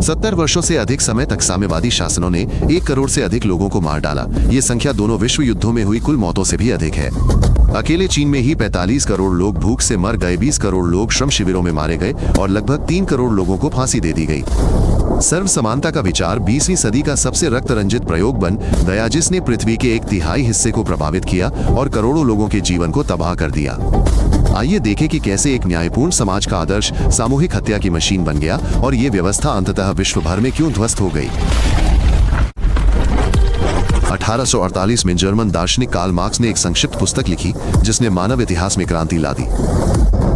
70 वर्षों से अधिक समय तक साम्यवादी शासनों ने 1 करोड़ से अधिक लोगों को मार डाला। ये संख्या दोनों विश्व युद्धों में हुई कुल मौतों से भी अधिक है। अकेले चीन में ही 45 करोड़ लोग भूख से मर गए, 20 करोड़ लोग श्रम शिविरों में मारे गए और लगभग 3 करोड़ लोगों को फांसी दे दी गई। सर्व समानता का विचार 20वीं सदी का सबसे रक्त रंजित प्रयोग बन गया, जिसने पृथ्वी के 1/3 हिस्से को प्रभावित किया और करोड़ों लोगों के जीवन को तबाह कर दिया। आइए देखें कि कैसे एक न्यायपूर्ण समाज का आदर्श सामूहिक हत्या की मशीन बन गया और ये व्यवस्था अंततः विश्व भर में क्यों ध्वस्त हो गई। 1848 में जर्मन दार्शनिक कार्ल मार्क्स ने एक संक्षिप्त पुस्तक लिखी जिसने मानव इतिहास में क्रांति ला दी।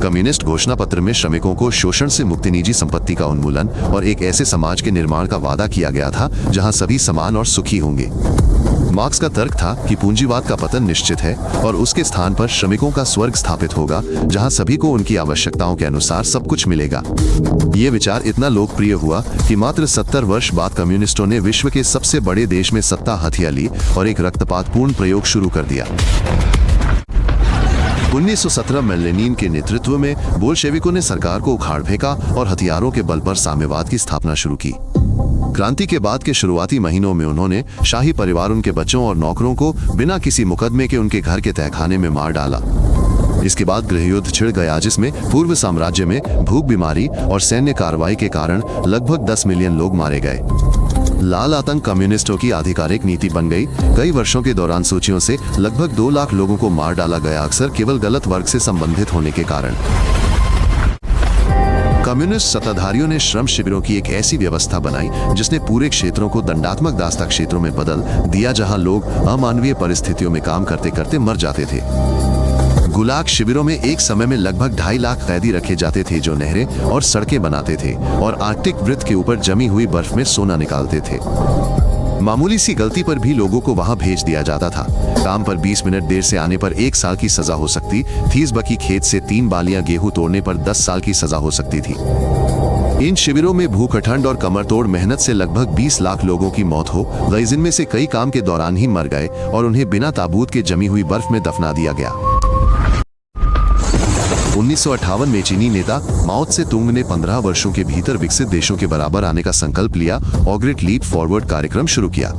कम्युनिस्ट घोषणा पत्र में श्रमिकों को शोषण से मुक्ति, निजी संपत्ति का उन्मूलन और एक ऐसे समाज के निर्माण का वादा किया गया था जहां सभी समान और सुखी होंगे। मार्क्स का तर्क था कि पूंजीवाद का पतन निश्चित है और उसके स्थान पर श्रमिकों का स्वर्ग स्थापित होगा जहां सभी को उनकी आवश्यकताओं के अनुसार सब कुछ मिलेगा। ये विचार इतना लोकप्रिय हुआ कि मात्र 70 वर्ष बाद कम्युनिस्टों ने विश्व के सबसे बड़े देश में सत्ता हथिया ली और एक रक्तपातपूर्ण प्रयोग शुरू कर दिया। 1917 में लेनिन के नेतृत्व में बोल्शेविकों ने सरकार को उखाड़ फेंका और हथियारों के बल पर साम्यवाद की स्थापना शुरू की। क्रांति के बाद के शुरुआती महीनों में उन्होंने शाही परिवार, उनके बच्चों और नौकरों को बिना किसी मुकदमे के उनके घर के तहखाने में मार डाला। इसके बाद गृहयुद्ध छिड़ गया जिसमें पूर्व साम्राज्य में भूख, बीमारी और सैन्य कार्रवाई के कारण लगभग 10 मिलियन लोग मारे गए। लाल आतंक कम्युनिस्टों की आधिकारिक नीति बन गई। कई वर्षों के दौरान सूचियों से लगभग 2 लाख लोगों को मार डाला गया, अक्सर केवल गलत वर्ग से संबंधित होने के कारण। कम्युनिस्ट सत्ताधारियों ने श्रम शिविरों की एक ऐसी व्यवस्था बनाई जिसने पूरे क्षेत्रों को दंडात्मक दास्ता क्षेत्रों में बदल दिया जहां लोग अमानवीय परिस्थितियों में काम करते करते मर जाते थे। गुलाग शिविरों में एक समय में लगभग 2.5 लाख कैदी रखे जाते थे जो नहरें और सड़कें बनाते थे और आर्कटिक वृत्त के ऊपर जमी हुई बर्फ में सोना निकालते थे। मामूली सी गलती पर भी लोगों को वहां भेज दिया जाता था। काम पर 20 मिनट देर से आने पर 1 साल की सजा हो सकती थी। बकी खेत से 3 बालियां गेहूं तोड़ने पर 10 साल की सजा हो सकती थी। इन शिविरों में भूख, ठंड और कमरतोड़ मेहनत से लगभग 20 लाख लोगों की मौत हो गई, जिनमें से कई काम के दौरान ही मर गए और उन्हें बिना ताबूत के जमी हुई बर्फ में दफना दिया गया। 1958 में चीनी नेता माओ त्से तुंग ने 15 वर्षों के भीतर विकसित देशों के बराबर आने का संकल्प लिया और ग्रेट लीप फॉरवर्ड कार्यक्रम शुरू किया।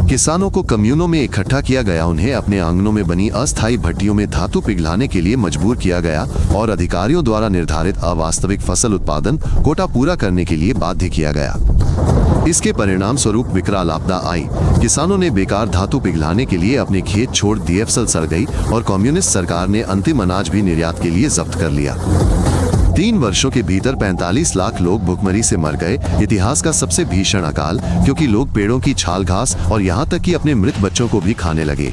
किसानों को कम्यूनों में इकट्ठा किया गया, उन्हें अपने आंगनों में बनी अस्थायी भट्टियों में धातु पिघलाने के लिए मजबूर किया गया और अधिकारियों द्वारा निर्धारित अवास्तविक फसल उत्पादन कोटा पूरा करने के लिए बाध्य किया गया। इसके परिणाम स्वरूप विकराल आपदा आई। किसानों ने बेकार धातु पिघलाने के लिए अपने खेत छोड़ दिए, फसल सड़ गई और कम्युनिस्ट सरकार ने अंतिम अनाज भी निर्यात के लिए जब्त कर लिया। 3 वर्षों के भीतर 45 लाख लोग भूखमरी से मर गए, इतिहास का सबसे भीषण अकाल, क्योंकि लोग पेड़ों की छाल, घास और यहाँ तक कि अपने मृत बच्चों को भी खाने लगे।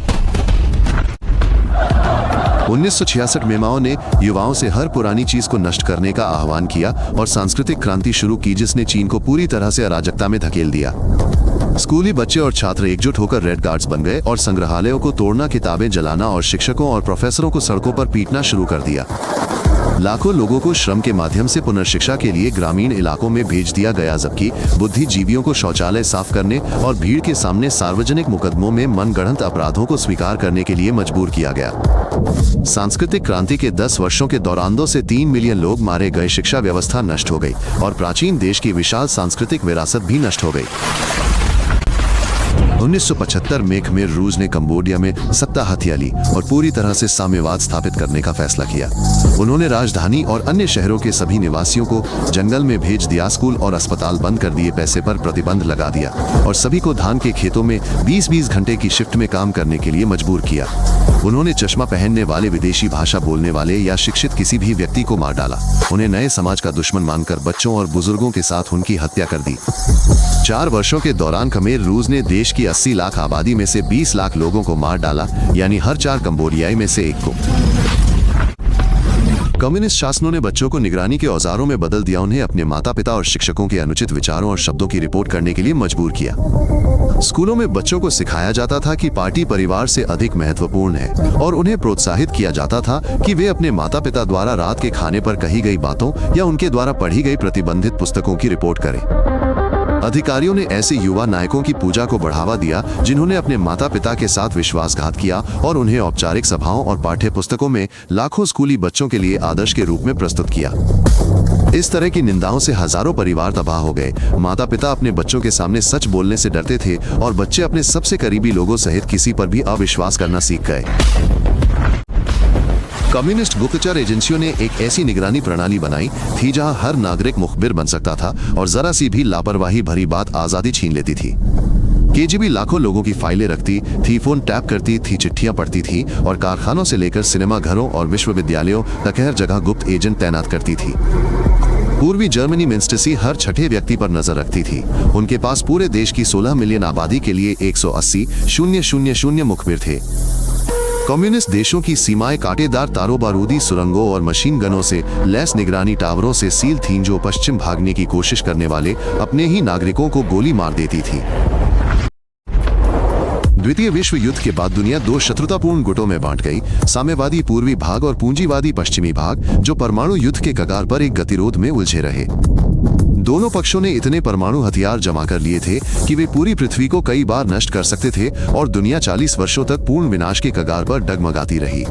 1966 में माओ ने युवाओं से हर पुरानी चीज को नष्ट करने का आह्वान किया और सांस्कृतिक क्रांति शुरू की जिसने चीन को पूरी तरह से अराजकता में धकेल दिया। स्कूली बच्चे और छात्र एकजुट होकर रेड गार्ड्स बन गए और संग्रहालयों को तोड़ना, किताबें जलाना और शिक्षकों और प्रोफेसरों को सड़कों पर पीटना शुरू कर दिया। लाखों लोगों को श्रम के माध्यम से पुनर्शिक्षा के लिए ग्रामीण इलाकों में भेज दिया गया, जबकि बुद्धिजीवियों को शौचालय साफ करने और भीड़ के सामने सार्वजनिक मुकदमों में मनगढ़ंत अपराधों को स्वीकार करने के लिए मजबूर किया गया। सांस्कृतिक क्रांति के 10 वर्षों के दौरान 2 से 3 मिलियन लोग मारे गए, शिक्षा व्यवस्था नष्ट हो गई और प्राचीन देश की विशाल सांस्कृतिक विरासत भी नष्ट हो गई। 1975 में खमेर रूस ने कंबोडिया में सत्ता हथिया ली और पूरी तरह से साम्यवाद स्थापित करने का फैसला किया। उन्होंने राजधानी और अन्य शहरों के सभी निवासियों को जंगल में भेज दिया, स्कूल और अस्पताल बंद कर दिए, पैसे पर प्रतिबंध लगा दिया और सभी को धान के खेतों में 20-20 घंटे की शिफ्ट में काम करने के लिए मजबूर किया। उन्होंने चश्मा पहनने वाले, विदेशी भाषा बोलने वाले या शिक्षित किसी भी व्यक्ति को मार डाला। उन्हें नए समाज का दुश्मन मानकर बच्चों और बुजुर्गों के साथ उनकी हत्या कर दी। 4 वर्षों के दौरान खमेर रूस ने देश की 80 लाख आबादी में से 20 लाख लोगों को मार डाला, यानी हर 4 कंबोडियाई में से 1 को। कम्युनिस्ट शासनों ने बच्चों को निगरानी के औजारों में बदल दिया, उन्हें अपने माता पिता और शिक्षकों के अनुचित विचारों और शब्दों की रिपोर्ट करने के लिए मजबूर किया। स्कूलों में बच्चों को सिखाया जाता था कि पार्टी परिवार से अधिक महत्वपूर्ण है और उन्हें प्रोत्साहित किया जाता था कि वे अपने माता पिता द्वारा रात के खाने पर कही गई बातों या उनके द्वारा पढ़ी गई प्रतिबंधित पुस्तकों की रिपोर्ट करें। अधिकारियों ने ऐसे युवा नायकों की पूजा को बढ़ावा दिया जिन्होंने अपने माता पिता के साथ विश्वासघात किया और उन्हें औपचारिक सभाओं और पाठ्य पुस्तकों में लाखों स्कूली बच्चों के लिए आदर्श के रूप में प्रस्तुत किया। इस तरह की निंदाओं से हजारों परिवार तबाह हो गए। माता पिता अपने बच्चों के सामने सच बोलने से डरते थे और बच्चे अपने सबसे करीबी लोगों सहित किसी पर भी अविश्वास करना सीख गए। कम्युनिस्ट गुप्तचर एजेंसियों ने एक ऐसी निगरानी प्रणाली बनाई थी जहां हर नागरिक मुखबिर बन सकता था और जरा सी भी लापरवाही भरी बात आजादी छीन लेती थी। केजीबी लाखों लोगों की फाइलें रखती थी, फोन टैप करती थी, चिट्ठियां पढ़ती थी और कारखानों से लेकर सिनेमा घरों और विश्वविद्यालयों तक हर जगह गुप्त एजेंट तैनात करती थी। पूर्वी जर्मनी में स्टेसी हर छठे व्यक्ति पर नजर रखती थी। उनके पास पूरे देश की 16 मिलियन आबादी के लिए 180,000 मुखबिर थे। कम्युनिस्ट देशों की सीमाएं कांटेदार तारों, बारूदी सुरंगों और मशीन गनों से लैस निगरानी टावरों से सील थीं जो पश्चिम भागने की कोशिश करने वाले अपने ही नागरिकों को गोली मार देती थी। द्वितीय विश्व युद्ध के बाद दुनिया दो शत्रुतापूर्ण गुटों में बांट गई, साम्यवादी पूर्वी भाग और पूंजीवादी पश्चिमी भाग, जो परमाणु युद्ध के कगार पर एक गतिरोध में उलझे रहे। दोनों पक्षों ने इतने परमाणु हथियार जमा कर लिए थे कि वे पूरी पृथ्वी को कई बार नष्ट कर सकते थे और दुनिया 40 वर्षों तक पूर्ण विनाश के कगार पर डगमगाती रही।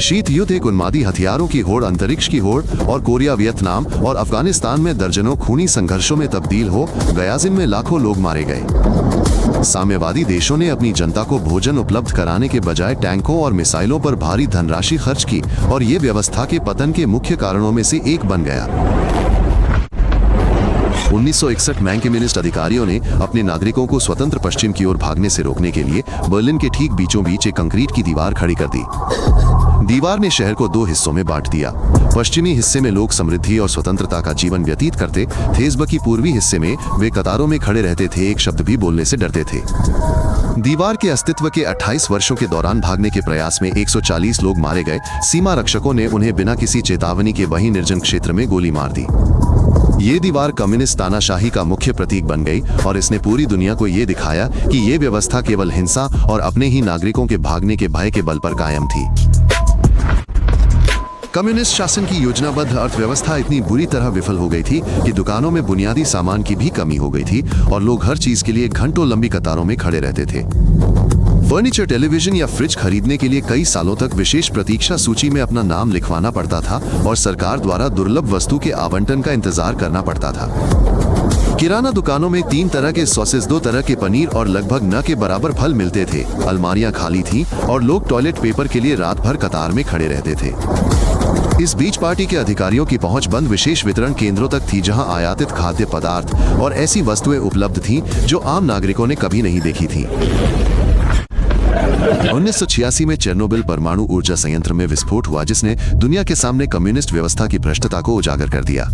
शीत युद्ध एक उन्मादी हथियारों की होड़, अंतरिक्ष की होड़ और कोरिया, वियतनाम और अफगानिस्तान में दर्जनों खूनी संघर्षों में तब्दील हो गया, जिनमें लाखों लोग मारे गए। साम्यवादी देशों ने अपनी जनता को भोजन उपलब्ध कराने के बजाय टैंकों और मिसाइलों पर भारी धनराशि खर्च की और ये व्यवस्था के पतन के मुख्य कारणों में से एक बन गया। 1961 में कम्युनिस्ट अधिकारियों ने अपने नागरिकों को स्वतंत्र पश्चिम की ओर भागने से रोकने के लिए बर्लिन के ठीक बीचों बीच एक कंक्रीट की दीवार खड़ी कर दी। दीवार ने शहर को दो हिस्सों में बांट दिया। पश्चिमी हिस्से में लोग समृद्धि और स्वतंत्रता का जीवन व्यतीत करते थे, जबकि पूर्वी हिस्से में वे कतारों में खड़े रहते थे, एक शब्द भी बोलने से डरते थे। दीवार के अस्तित्व के 28 वर्षों के दौरान भागने के प्रयास में 140 लोग मारे गए। सीमा रक्षकों ने उन्हें बिना किसी चेतावनी के वहीं निर्जन क्षेत्र में गोली मार दी। ये दीवार कम्युनिस्ट तानाशाही का मुख्य प्रतीक बन गई और इसने पूरी दुनिया को ये दिखाया कि ये व्यवस्था केवल हिंसा और अपने ही नागरिकों के भागने के भय के बल पर कायम थी। कम्युनिस्ट शासन की योजनाबद्ध अर्थव्यवस्था इतनी बुरी तरह विफल हो गई थी कि दुकानों में बुनियादी सामान की भी कमी हो गई थी और लोग हर चीज के लिए घंटों लंबी कतारों में खड़े रहते थे। फर्नीचर, टेलीविजन या फ्रिज खरीदने के लिए कई सालों तक विशेष प्रतीक्षा सूची में अपना नाम लिखवाना पड़ता था और सरकार द्वारा दुर्लभ वस्तु के आवंटन का इंतजार करना पड़ता था। किराना दुकानों में 3 तरह के सॉसेज, 2 तरह के पनीर और लगभग न के बराबर फल मिलते थे। अलमारियां खाली थीं और लोग टॉयलेट पेपर के लिए रात भर कतार में खड़े रहते थे। इस बीच पार्टी के अधिकारियों की पहुंच बंद विशेष वितरण केंद्रों तक थी, जहां आयातित खाद्य पदार्थ और ऐसी वस्तुएं उपलब्ध थीं जो आम नागरिकों ने कभी नहीं देखी थीं। 1986 में चेर्नोबिल परमाणु ऊर्जा संयंत्र में विस्फोट हुआ, जिसने दुनिया के सामने कम्युनिस्ट व्यवस्था की भ्रष्टता को उजागर कर दिया।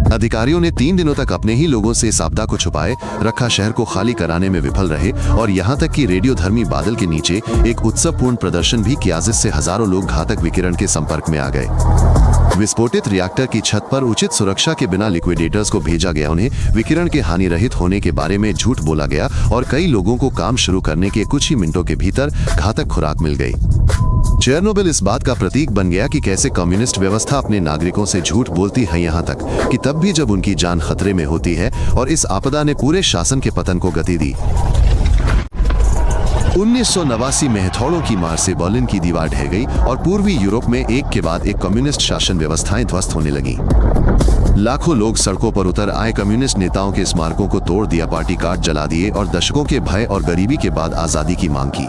अधिकारियों ने 3 दिनों तक अपने ही लोगों से इस आपदा को छुपाए रखा, शहर को खाली कराने में विफल रहे और यहाँ तक कि रेडियोधर्मी बादल के नीचे एक उत्सवपूर्ण प्रदर्शन भी किया, जिससे हजारों लोग घातक विकिरण के संपर्क में आ गए। विस्फोटित रिएक्टर की छत पर उचित सुरक्षा के बिना लिक्विडेटर्स को भेजा गया। उन्हें विकिरण के हानि रहित होने के बारे में झूठ बोला गया और कई लोगों को काम शुरू करने के कुछ ही मिनटों के भीतर घातक खुराक मिल गई। चेर्नोबिल इस बात का प्रतीक बन गया कि कैसे कम्युनिस्ट व्यवस्था अपने नागरिकों से झूठ बोलती है, यहाँ तक कि तब भी जब उनकी जान खतरे में होती है, और इस आपदा ने पूरे शासन के पतन को गति दी। 1989 में हथौड़ों की मार से बर्लिन की दीवार ढह गई और पूर्वी यूरोप में एक के बाद एक कम्युनिस्ट शासन व्यवस्थाएं ध्वस्त होने लगी। लाखों लोग सड़कों पर उतर आए, कम्युनिस्ट नेताओं के स्मारकों को तोड़ दिया, पार्टी कार्ड जला दिए और दशकों के भय और गरीबी के बाद आजादी की मांग की।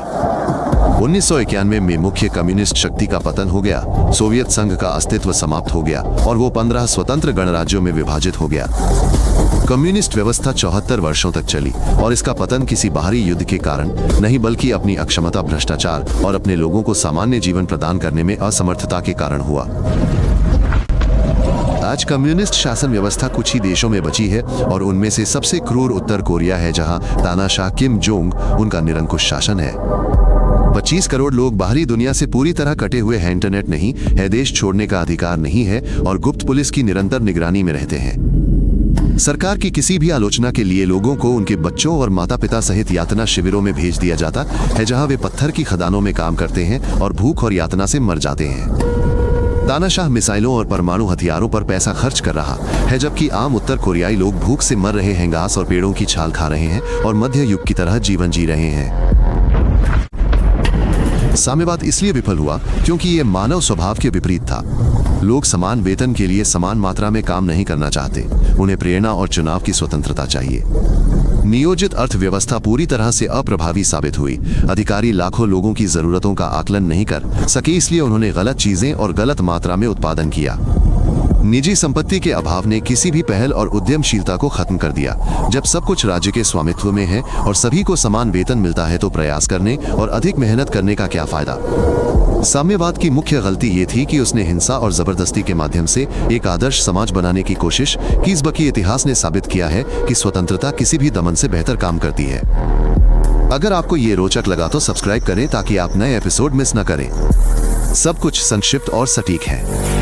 1991 में मुख्य कम्युनिस्ट शक्ति का पतन हो गया, सोवियत संघ का अस्तित्व समाप्त हो गया और वो 15 स्वतंत्र गणराज्यों में विभाजित हो गया। कम्युनिस्ट व्यवस्था 74 वर्षों तक चली और इसका पतन किसी बाहरी युद्ध के कारण नहीं, बल्कि अपनी अक्षमता, भ्रष्टाचार और अपने लोगों को सामान्य जीवन प्रदान करने में असमर्थता के कारण हुआ। आज कम्युनिस्ट शासन व्यवस्था कुछ ही देशों में बची है और उनमें से सबसे क्रूर उत्तर कोरिया है, जहां तानाशाह किम जोंग उनका निरंकुश शासन है। 25 करोड़ लोग बाहरी दुनिया से पूरी तरह कटे हुए हैं, इंटरनेट नहीं है, देश छोड़ने का अधिकार नहीं है और गुप्त पुलिस की निरंतर निगरानी में रहते हैं। सरकार की किसी भी आलोचना के लिए लोगों को उनके बच्चों और माता पिता सहित यातना शिविरों में भेज दिया जाता है, जहां वे पत्थर की खदानों में काम करते हैं और भूख और यातना से मर जाते हैं। तानाशाह मिसाइलों और परमाणु हथियारों पर पैसा खर्च कर रहा है, जबकि आम उत्तर कोरियाई लोग भूख से मर रहे हैं, घास और पेड़ों की छाल खा रहे हैं और मध्य युग की तरह जीवन जी रहे हैं। साम्यवाद इसलिए विफल हुआ क्योंकि ये मानव स्वभाव के विपरीत था। लोग समान वेतन के लिए समान मात्रा में काम नहीं करना चाहते। उन्हें प्रेरणा और चुनाव की स्वतंत्रता चाहिए। नियोजित अर्थव्यवस्था पूरी तरह से अप्रभावी साबित हुई। अधिकारी लाखों लोगों की जरूरतों का आकलन नहीं कर सके, इसलिए उन्होंने गलत चीजें और गलत मात्रा में उत्पादन किया। निजी संपत्ति के अभाव ने किसी भी पहल और उद्यमशीलता को खत्म कर दिया। जब सब कुछ राज्य के स्वामित्व में है और सभी को समान वेतन मिलता है तो प्रयास करने और अधिक मेहनत करने का क्या फायदा। साम्यवाद की मुख्य गलती ये थी कि उसने हिंसा और जबरदस्ती के माध्यम से एक आदर्श समाज बनाने की कोशिश की। इसबकी इतिहास ने साबित किया है कि स्वतंत्रता किसी भी दमन से बेहतर काम करती है। अगर आपको ये रोचक लगा तो सब्सक्राइब करें ताकि आप नए एपिसोड मिस न करें। सब कुछ संक्षिप्त और सटीक है।